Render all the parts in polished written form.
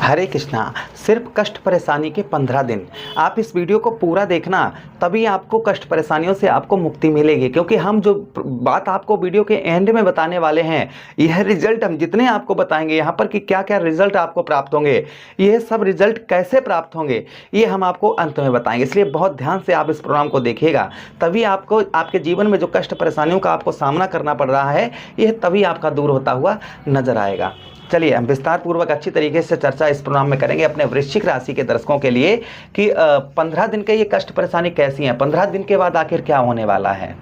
हरे कृष्णा। सिर्फ कष्ट परेशानी के 15 दिन। आप इस वीडियो को पूरा देखना, तभी आपको कष्ट परेशानियों से आपको मुक्ति मिलेगी। क्योंकि हम जो बात आपको वीडियो के एंड में बताने वाले हैं, यह रिजल्ट हम जितने आपको बताएंगे यहाँ पर कि क्या क्या रिजल्ट आपको प्राप्त होंगे, यह सब रिजल्ट कैसे प्राप्त होंगे, ये हम आपको अंत में बताएंगे। इसलिए बहुत ध्यान से आप इस प्रोग्राम को देखिएगा, तभी आपको आपके जीवन में जो कष्ट परेशानियों का आपको सामना करना पड़ रहा है, यह तभी आपका दूर होता हुआ नजर आएगा। चलिए हम विस्तार पूर्वक अच्छी तरीके से चर्चा इस प्रोग्राम में करेंगे अपने वृश्चिक राशि के दर्शकों के लिए कि 15 दिन के ये कष्ट परेशानी कैसी है, 15 दिन के बाद आखिर क्या होने वाला है,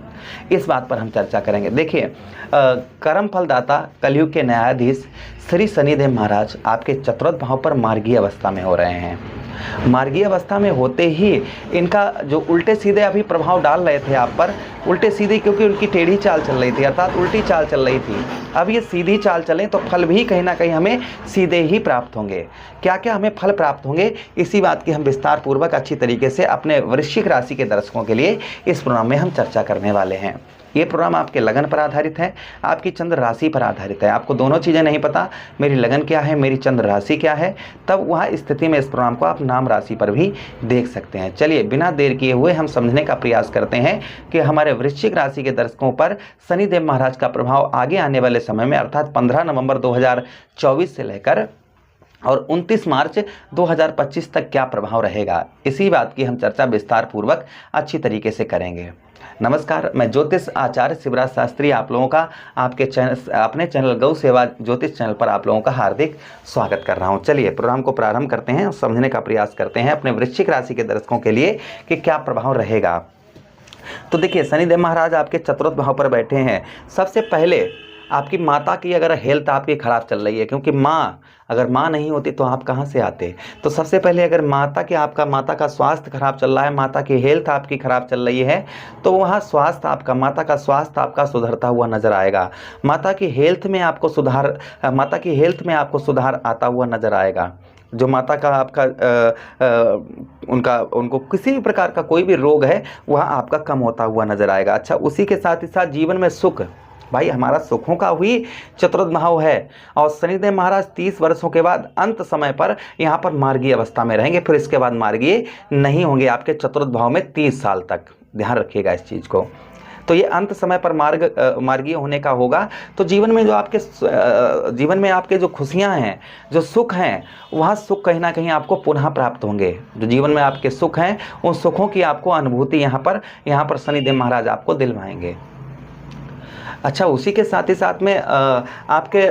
इस बात पर हम चर्चा करेंगे। देखिए, कर्म फलदाता कलयुग के न्यायाधीश श्री शनिदेव महाराज आपके चतुर्थ भाव पर मार्गीय अवस्था में हो रहे हैं। मार्गीय अवस्था में होते ही इनका जो उल्टे सीधे अभी प्रभाव डाल रहे थे आप पर, उल्टे सीधे, क्योंकि उनकी टेढ़ी चाल चल रही थी, अर्थात उल्टी चाल चल रही थी। अब ये सीधी चाल चलें तो फल भी कहीं ना कहीं हमें सीधे ही प्राप्त होंगे। क्या क्या हमें फल प्राप्त होंगे, इसी बात की हम विस्तार पूर्वक अच्छी तरीके से अपने वृश्चिक राशि के दर्शकों के लिए इस प्रोग्राम में हम चर्चा करने वाले हैं। ये प्रोग्राम आपके लगन पर आधारित है, आपकी चंद्र राशि पर आधारित है। आपको दोनों चीज़ें नहीं पता, मेरी लगन क्या है, मेरी चंद्र राशि क्या है, तब वहाँ स्थिति में इस प्रोग्राम को आप नाम राशि पर भी देख सकते हैं। चलिए बिना देर किए हुए हम समझने का प्रयास करते हैं कि हमारे वृश्चिक राशि के दर्शकों पर शनिदेव महाराज का प्रभाव आगे आने वाले समय में, अर्थात 15 नवंबर 2024 से लेकर और 29 मार्च 2025 तक क्या प्रभाव रहेगा, इसी बात की हम चर्चा विस्तार पूर्वक अच्छी तरीके से करेंगे। नमस्कार, मैं ज्योतिष आचार्य शिवराज शास्त्री आप लोगों का आपके चैनल, अपने चैनल गौ सेवा ज्योतिष चैनल पर आप लोगों का हार्दिक स्वागत कर रहा हूं। चलिए प्रोग्राम को प्रारंभ करते हैं और समझने का प्रयास करते हैं अपने वृश्चिक राशि के दर्शकों के लिए कि क्या प्रभाव रहेगा। तो देखिए, शनिदेव महाराज आपके चतुर्थ भाव पर बैठे हैं। सबसे पहले आपकी माता की अगर हेल्थ आपकी ख़राब चल रही है, क्योंकि अगर माँ नहीं होती तो आप कहाँ से आते। तो सबसे पहले अगर माता का स्वास्थ्य खराब चल रहा है, माता की हेल्थ आपकी ख़राब चल रही है, तो वहाँ माता का स्वास्थ्य आपका सुधरता हुआ नज़र आएगा। माता की हेल्थ में आपको सुधार आता हुआ नज़र आएगा। जो माता का आपका उनको किसी भी प्रकार का कोई भी रोग है, वह आपका कम होता हुआ नज़र आएगा। अच्छा, उसी के साथ ही साथ जीवन में सुख, भाई हमारा सुखों का हुई चतुर्थ भाव है, और शनिदेव महाराज 30 वर्षों के बाद अंत समय पर यहाँ पर मार्गीय अवस्था में रहेंगे। फिर इसके बाद मार्गीय नहीं होंगे आपके चतुर्थ भाव में 30 साल तक। ध्यान रखिएगा इस चीज़ को। तो ये अंत समय पर मार्गीय होने का होगा। तो जीवन में आपके जो खुशियाँ हैं, जो सुख हैं, वह सुख कहीं ना कहीं आपको पुनः प्राप्त होंगे। जो जीवन में आपके सुख हैं, उन सुखों की आपको अनुभूति यहाँ पर शनिदेव महाराज आपको दिलवाएंगे। अच्छा, उसी के साथ ही साथ में आपके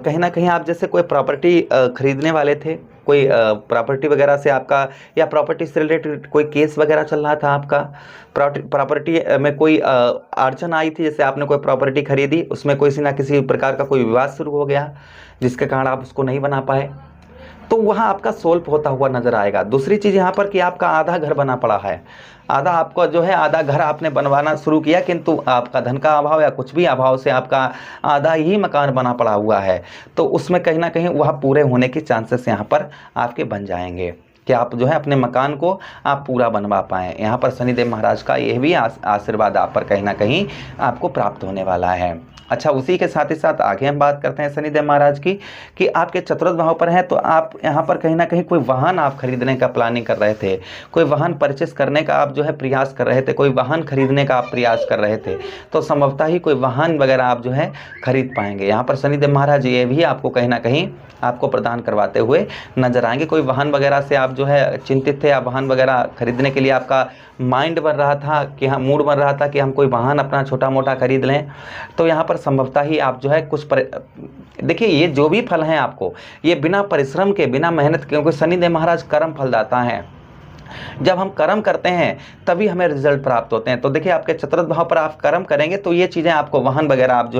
कहीं ना कहीं आप जैसे कोई प्रॉपर्टी खरीदने वाले थे, कोई प्रॉपर्टी वगैरह से आपका, या प्रॉपर्टी से रिलेटेड कोई केस वगैरह चल रहा था आपका, प्रॉपर्टी में कोई अड़चन आई थी, जैसे आपने कोई प्रॉपर्टी खरीदी, उसमें किसी ना किसी प्रकार का कोई विवाद शुरू हो गया जिसके कारण आप उसको नहीं बना पाए, तो वहाँ आपका सोल्व होता हुआ नजर आएगा। दूसरी चीज़ यहाँ पर कि आपका आधा घर बना पड़ा है, आधा घर आपने बनवाना शुरू किया, किंतु आपका धन का अभाव या कुछ भी अभाव से आपका आधा ही मकान बना पड़ा हुआ है, तो उसमें कहीं ना कहीं वह पूरे होने के चांसेस यहाँ पर आपके बन जाएंगे कि आप अपने मकान को आप पूरा बनवा पाएँ। यहाँ पर शनिदेव महाराज का यह भी आशीर्वाद आप पर कहीं ना कहीं आपको प्राप्त होने वाला है। अच्छा, उसी के साथ ही साथ आगे हम बात करते हैं शनिदेव महाराज की कि आपके चतुर्थ भाव पर हैं, तो आप यहाँ पर कहीं ना कहीं कोई वाहन आप खरीदने का प्लानिंग कर रहे थे, कोई वाहन परचेस करने का आप प्रयास कर रहे थे, कोई वाहन खरीदने का आप प्रयास कर रहे थे, तो संभवतः ही कोई वाहन वगैरह आप खरीद पाएंगे। यहाँ पर शनिदेव महाराज ये भी आपको कहीं ना कहीं आपको प्रदान करवाते हुए नजर आएंगे। कोई वाहन वगैरह से आप चिंतित थे, या वाहन वगैरह खरीदने के लिए आपका माइंड बन रहा था कि मूड बन रहा था कि हम कोई वाहन अपना छोटा मोटा खरीद लें, तो यहाँ पर संभवतः ही आप देखिए, ये जो भी फल हैं आपको, ये बिना परिश्रम के, बिना मेहनत के, क्योंकि शनिदेव महाराज कर्म फलदाता हैं। जब हम कर्म करते हैं तभी हमें रिजल्ट प्राप्त होते हैं। तो देखिए, आपके चतुर्थ भाव पर आप कर्म करेंगे तो ये चीज़ें आपको, वाहन वगैरह आप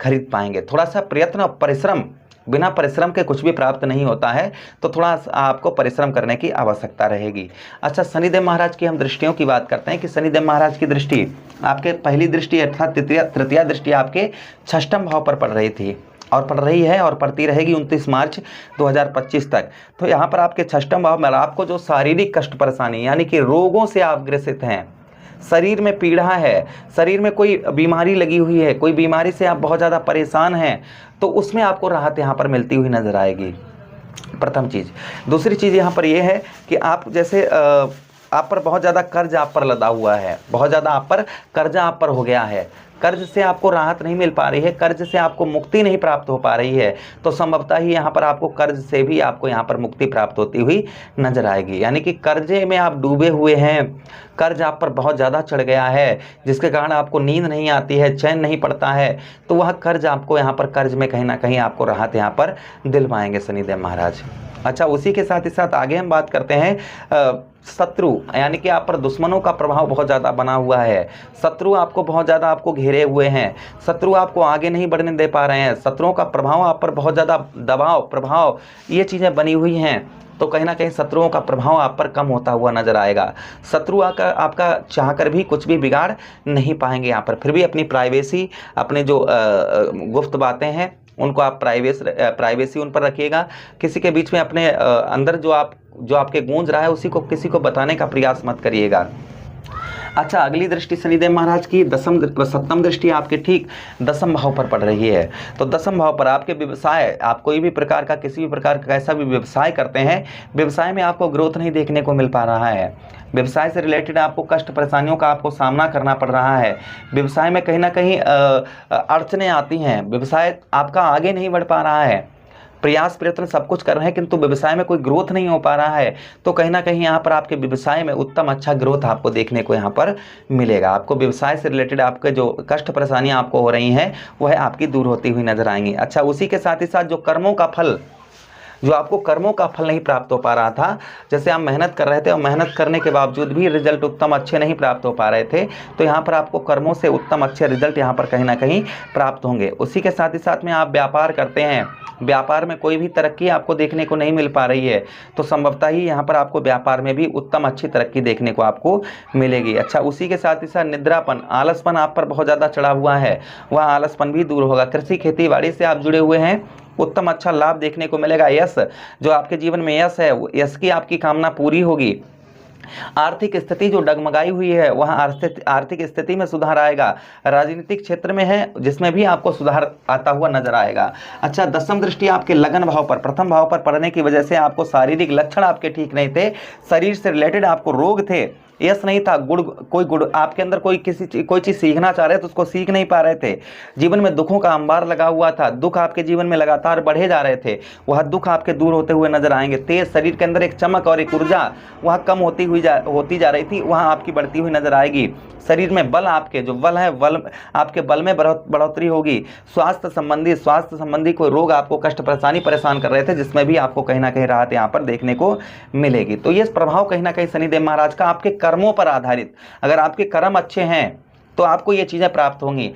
खरीद पाएंगे। थोड़ा सा प्रयत्न और परिश्रम, बिना परिश्रम के कुछ भी प्राप्त नहीं होता है, तो थोड़ा आपको परिश्रम करने की आवश्यकता रहेगी। अच्छा, शनिदेव महाराज की हम दृष्टियों की बात करते हैं कि शनिदेव महाराज की दृष्टि आपके पहली दृष्टि अर्थात तृतीया दृष्टि आपके षष्ठम भाव पर पड़ रही थी, और पड़ रही है और पड़ती रहेगी 29 मार्च 2025 तक। तो यहाँ पर आपके षष्ठम भाव में आपको जो शारीरिक कष्ट परेशानी, यानी कि रोगों से आप ग्रसित हैं, शरीर में पीड़ा है, शरीर में कोई बीमारी लगी हुई है, कोई बीमारी से आप बहुत ज़्यादा परेशान हैं, तो उसमें आपको राहत यहाँ पर मिलती हुई नजर आएगी। प्रथम चीज़। दूसरी चीज़ यहाँ पर ये है कि आप जैसे आप पर बहुत ज़्यादा कर्ज आप पर लदा हुआ है, बहुत ज़्यादा आप पर कर्जा आप पर हो गया है, कर्ज से आपको राहत नहीं मिल पा रही है, कर्ज से आपको मुक्ति नहीं प्राप्त हो पा रही है, तो संभवतः ही यहाँ पर आपको कर्ज से भी आपको यहाँ पर मुक्ति प्राप्त होती हुई नजर आएगी। यानी कि कर्जे में आप डूबे हुए हैं, कर्ज आप पर बहुत ज़्यादा चढ़ गया है, जिसके कारण आपको नींद नहीं आती है, चैन नहीं पड़ता है, तो वह कर्ज आपको यहाँ पर कर्ज में कहीं ना कहीं आपको राहत यहाँ पर दिलवाएंगे शनिदेव महाराज। अच्छा, उसी के साथ ही साथ आगे हम बात करते हैं शत्रु, यानी कि आप पर दुश्मनों का प्रभाव बहुत ज़्यादा बना हुआ है, शत्रु आपको बहुत ज़्यादा आपको घेरे हुए हैं, शत्रु आपको आगे नहीं बढ़ने दे पा रहे हैं, शत्रुओं का प्रभाव आप पर बहुत ज़्यादा दबाव प्रभाव ये चीज़ें बनी हुई हैं, तो कहीं ना कहीं शत्रुओं का प्रभाव आप पर कम होता हुआ नजर आएगा। शत्रु आकर आपका चाहकर भी कुछ भी बिगाड़ नहीं पाएंगे यहाँ पर, फिर भी अपनी प्राइवेसी, अपने जो गुप्त बातें हैं उनको आप प्राइवेसी उन पर रखिएगा। किसी के बीच में अपने अंदर जो आपके गूंज रहा है उसी को किसी को बताने का प्रयास मत करिएगा। अच्छा, अगली दृष्टि शनिदेव महाराज की सप्तम दृष्टि आपके ठीक दसम भाव पर पड़ रही है। तो दसम भाव पर आपके व्यवसाय, आप कोई भी प्रकार का किसी भी प्रकार का कैसा भी व्यवसाय करते हैं, व्यवसाय में आपको ग्रोथ नहीं देखने को मिल पा रहा है, व्यवसाय से रिलेटेड आपको कष्ट परेशानियों का आपको सामना करना पड़ रहा है, व्यवसाय में कहीं ना कहीं अड़चनें आती हैं, व्यवसाय आपका आगे नहीं बढ़ पा रहा है, प्रयास प्रयत्न सब कुछ कर रहे हैं किंतु व्यवसाय में कोई ग्रोथ नहीं हो पा रहा है, तो कहीं ना कहीं यहाँ पर आपके व्यवसाय में उत्तम अच्छा ग्रोथ आपको देखने को यहाँ पर मिलेगा। आपको व्यवसाय से रिलेटेड आपके जो कष्ट परेशानियाँ आपको हो रही हैं वह आपकी दूर होती हुई नजर आएंगी। अच्छा, उसी के साथ ही साथ जो कर्मों का फल, जो आपको कर्मों का फल नहीं प्राप्त हो पा रहा था, जैसे आप मेहनत कर रहे थे और मेहनत करने के बावजूद भी रिजल्ट उत्तम अच्छे नहीं प्राप्त हो पा रहे थे, तो यहाँ पर आपको कर्मों से उत्तम अच्छे रिजल्ट यहाँ पर कहीं ना कहीं प्राप्त होंगे। उसी के साथ ही साथ में आप व्यापार करते हैं, व्यापार में कोई भी तरक्की आपको देखने को नहीं मिल पा रही है, तो संभवतः ही यहाँ पर आपको व्यापार में भी उत्तम अच्छी तरक्की देखने को आपको मिलेगी। अच्छा, उसी के साथ ही साथ निद्रापन, आलसपन आप पर बहुत ज़्यादा चढ़ा हुआ है, वह आलसपन भी दूर होगा। कृषि खेती बाड़ी से आप जुड़े हुए हैं, उत्तम अच्छा लाभ देखने को मिलेगा। यश, जो आपके जीवन में यश है, यश की आपकी कामना पूरी होगी। आर्थिक स्थिति जो डगमगाई हुई है वहाँ आर्थिक स्थिति में सुधार आएगा। राजनीतिक क्षेत्र में है जिसमें भी आपको सुधार आता हुआ नजर आएगा। अच्छा, दसम दृष्टि आपके लगन भाव पर, प्रथम भाव पर पड़ने की वजह से आपको शारीरिक लक्षण आपके ठीक नहीं थे, शरीर से रिलेटेड आपको रोग थे, यश नहीं था, कोई आपके अंदर कोई चीज़ सीखना चाह रहे थे तो उसको सीख नहीं पा रहे थे, जीवन में दुखों का अंबार लगा हुआ था, दुख आपके जीवन में लगातार बढ़े जा रहे थे, वह दुख आपके दूर होते हुए नजर आएंगे। तेज शरीर के अंदर एक चमक और एक ऊर्जा वह कम होती जा रही थी, वह आपकी बढ़ती हुई नजर आएगी। शरीर में बल, आपके जो बल है, बल आपके बल में बढ़ोतरी होगी। स्वास्थ्य संबंधी कोई रोग आपको कष्ट परेशान कर रहे थे, जिसमें भी आपको कहीं ना कहीं राहत यहाँ पर देखने को मिलेगी। तो ये प्रभाव कहीं ना कहीं शनिदेव महाराज का आपके कर्मों पर आधारित, अगर आपके कर्म अच्छे हैं तो आपको ये चीज़ें प्राप्त होंगी,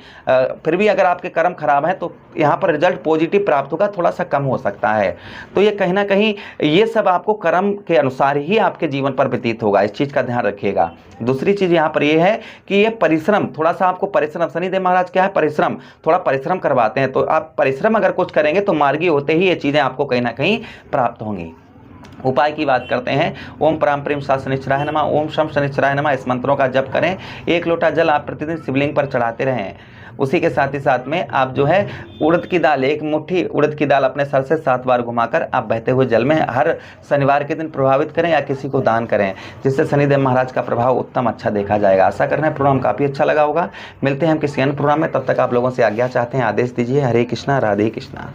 फिर भी अगर आपके कर्म खराब हैं तो यहाँ पर रिजल्ट पॉजिटिव प्राप्त होगा, थोड़ा सा कम हो सकता है। तो ये कहीं ना कहीं ये सब आपको कर्म के अनुसार ही आपके जीवन पर व्यतीत होगा, इस चीज़ का ध्यान रखिएगा। दूसरी चीज़ यहाँ पर ये है कि ये परिश्रम, थोड़ा सा आपको परिश्रम, शनिदेव महाराज क्या है, परिश्रम, थोड़ा परिश्रम करवाते हैं, तो आप परिश्रम अगर कुछ करेंगे तो मार्गी होते ही ये चीज़ें आपको कहीं ना कहीं प्राप्त होंगी। उपाय की बात करते हैं, ओम प्राम प्रेम सा शनिश्चराय नमः, ओम शम शनिश्चराय नमः, इस मंत्रों का जप करें। 1 लोटा जल आप प्रतिदिन शिवलिंग पर चढ़ाते रहें। उसी के साथ ही साथ में आप जो है उड़द की दाल, 1 मुट्ठी उड़द की दाल अपने सर से 7 बार घुमाकर आप बहते हुए जल में हर शनिवार के दिन प्रभावित करें या किसी को दान करें, जिससे शनिदेव महाराज का प्रभाव उत्तम अच्छा देखा जाएगा। आशा कर रहे हैं प्रोग्राम काफ़ी अच्छा लगा होगा। मिलते हैं हम किसी अन्य प्रोग्राम में, तब तक आप लोगों से आज्ञा चाहते हैं, आदेश दीजिए। हरे कृष्णा, राधे कृष्णा।